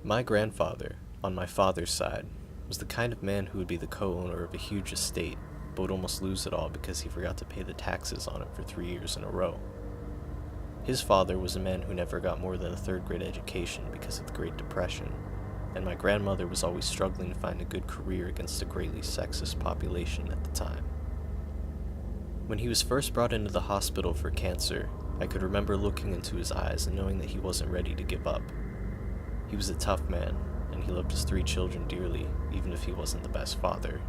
My grandfather, on my father's side, was the kind of man who would be the co-owner of a huge estate, but would almost lose it all because he forgot to pay the taxes on it for 3 years in a row. His father was a man who never got more than a third-grade education because of the Great Depression, and my grandmother was always struggling to find a good career against a greatly sexist population at the time. When he was first brought into the hospital for cancer, I could remember looking into his eyes and knowing that he wasn't ready to give up. He was a tough man, and he loved his 3 children dearly, even if he wasn't the best father.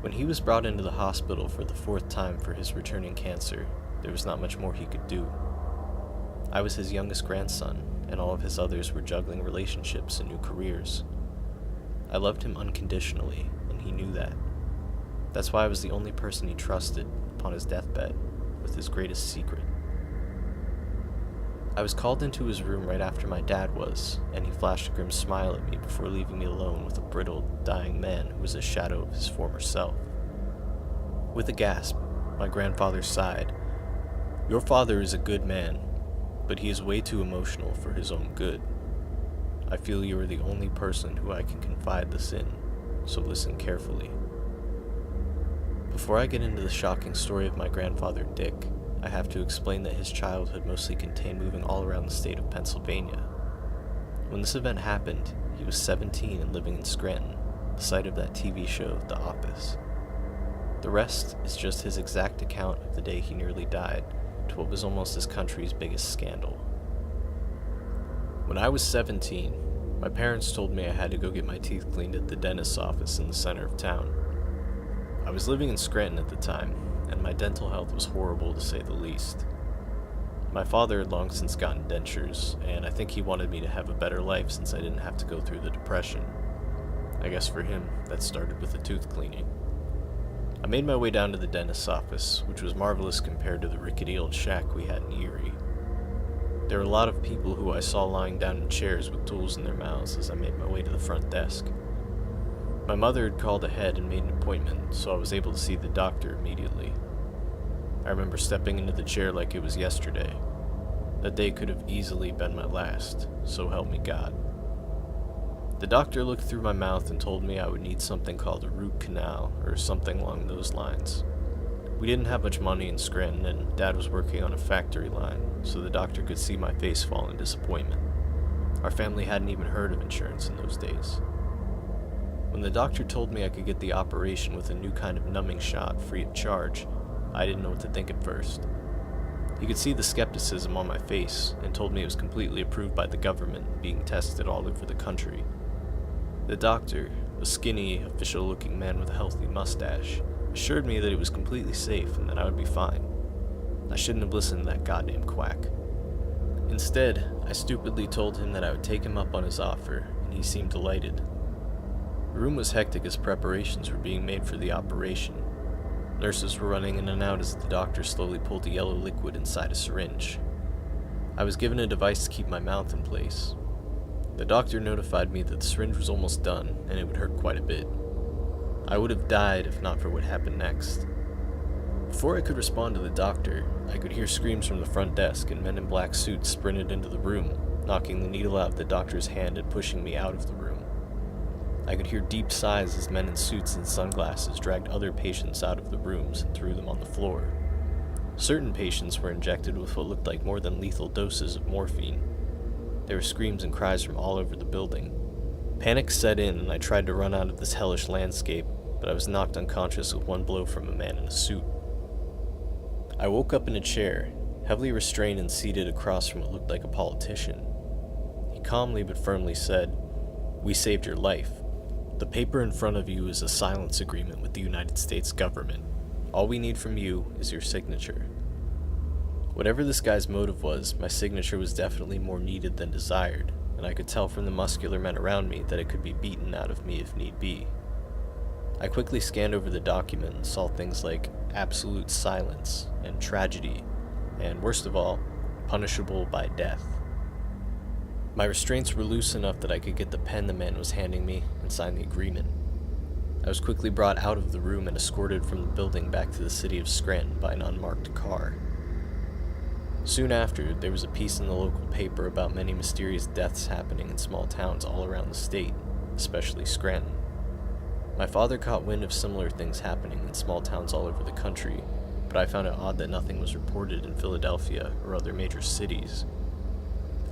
When he was brought into the hospital for the 4th time for his returning cancer, there was not much more he could do. I was his youngest grandson, and all of his others were juggling relationships and new careers. I loved him unconditionally, and he knew that. That's why I was the only person he trusted upon his deathbed with his greatest secret. I was called into his room right after my dad was, and he flashed a grim smile at me before leaving me alone with a brittle, dying man who was a shadow of his former self. With a gasp, my grandfather sighed. "Your father is a good man, but he is way too emotional for his own good. I feel you are the only person who I can confide this in, so listen carefully." Before I get into the shocking story of my grandfather Dick, I have to explain that his childhood mostly contained moving all around the state of Pennsylvania. When this event happened, he was 17 and living in Scranton, the site of that TV show, The Office. The rest is just his exact account of the day he nearly died to what was almost this country's biggest scandal. When I was 17, my parents told me I had to go get my teeth cleaned at the dentist's office in the center of town. I was living in Scranton at the time, and my dental health was horrible to say the least. My father had long since gotten dentures, and I think he wanted me to have a better life since I didn't have to go through the depression. I guess for him, that started with the tooth cleaning. I made my way down to the dentist's office, which was marvelous compared to the rickety old shack we had in Erie. There were a lot of people who I saw lying down in chairs with tools in their mouths as I made my way to the front desk. My mother had called ahead and made an appointment, so I was able to see the doctor immediately. I remember stepping into the chair like it was yesterday. That day could have easily been my last, so help me God. The doctor looked through my mouth and told me I would need something called a root canal, or something along those lines. We didn't have much money in Scranton, and Dad was working on a factory line, so the doctor could see my face fall in disappointment. Our family hadn't even heard of insurance in those days. When the doctor told me I could get the operation with a new kind of numbing shot free of charge, I didn't know what to think at first. He could see the skepticism on my face and told me it was completely approved by the government, being tested all over the country. The doctor, a skinny, official-looking man with a healthy mustache, assured me that it was completely safe and that I would be fine. I shouldn't have listened to that goddamn quack. Instead, I stupidly told him that I would take him up on his offer, and he seemed delighted. The room was hectic as preparations were being made for the operation. Nurses were running in and out as the doctor slowly pulled a yellow liquid inside a syringe. I was given a device to keep my mouth in place. The doctor notified me that the syringe was almost done and it would hurt quite a bit. I would have died if not for what happened next. Before I could respond to the doctor, I could hear screams from the front desk and men in black suits sprinted into the room, knocking the needle out of the doctor's hand and pushing me out of the room. I could hear deep sighs as men in suits and sunglasses dragged other patients out of the rooms and threw them on the floor. Certain patients were injected with what looked like more than lethal doses of morphine. There were screams and cries from all over the building. Panic set in and I tried to run out of this hellish landscape, but I was knocked unconscious with one blow from a man in a suit. I woke up in a chair, heavily restrained and seated across from what looked like a politician. He calmly but firmly said, "We saved your life. The paper in front of you is a silence agreement with the United States government. All we need from you is your signature." Whatever this guy's motive was, my signature was definitely more needed than desired, and I could tell from the muscular men around me that it could be beaten out of me if need be. I quickly scanned over the document and saw things like absolute silence and tragedy, and worst of all, punishable by death. My restraints were loose enough that I could get the pen the man was handing me and sign the agreement. I was quickly brought out of the room and escorted from the building back to the city of Scranton by an unmarked car. Soon after, there was a piece in the local paper about many mysterious deaths happening in small towns all around the state, especially Scranton. My father caught wind of similar things happening in small towns all over the country, but I found it odd that nothing was reported in Philadelphia or other major cities.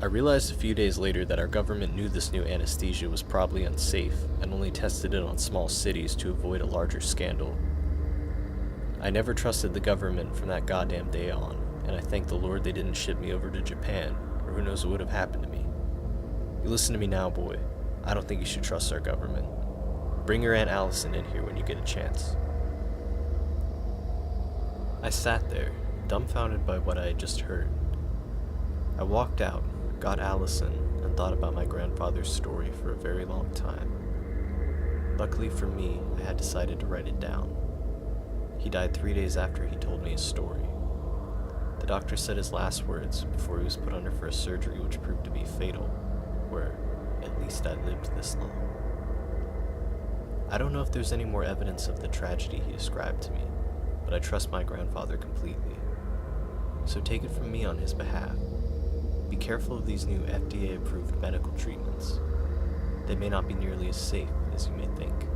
I realized a few days later that our government knew this new anesthesia was probably unsafe and only tested it on small cities to avoid a larger scandal. I never trusted the government from that goddamn day on, and I thank the Lord they didn't ship me over to Japan, or who knows what would have happened to me. You listen to me now, boy. I don't think you should trust our government. Bring your Aunt Allison in here when you get a chance. I sat there, dumbfounded by what I had just heard. I walked out, got Allison, and thought about my grandfather's story for a very long time. Luckily for me, I had decided to write it down. He died 3 days after he told me his story. The doctor said his last words before he was put under for a surgery which proved to be fatal were, "At least I lived this long." I don't know if there's any more evidence of the tragedy he described to me, but I trust my grandfather completely. So take it from me on his behalf. Be careful of these new FDA-approved medical treatments. They may not be nearly as safe as you may think.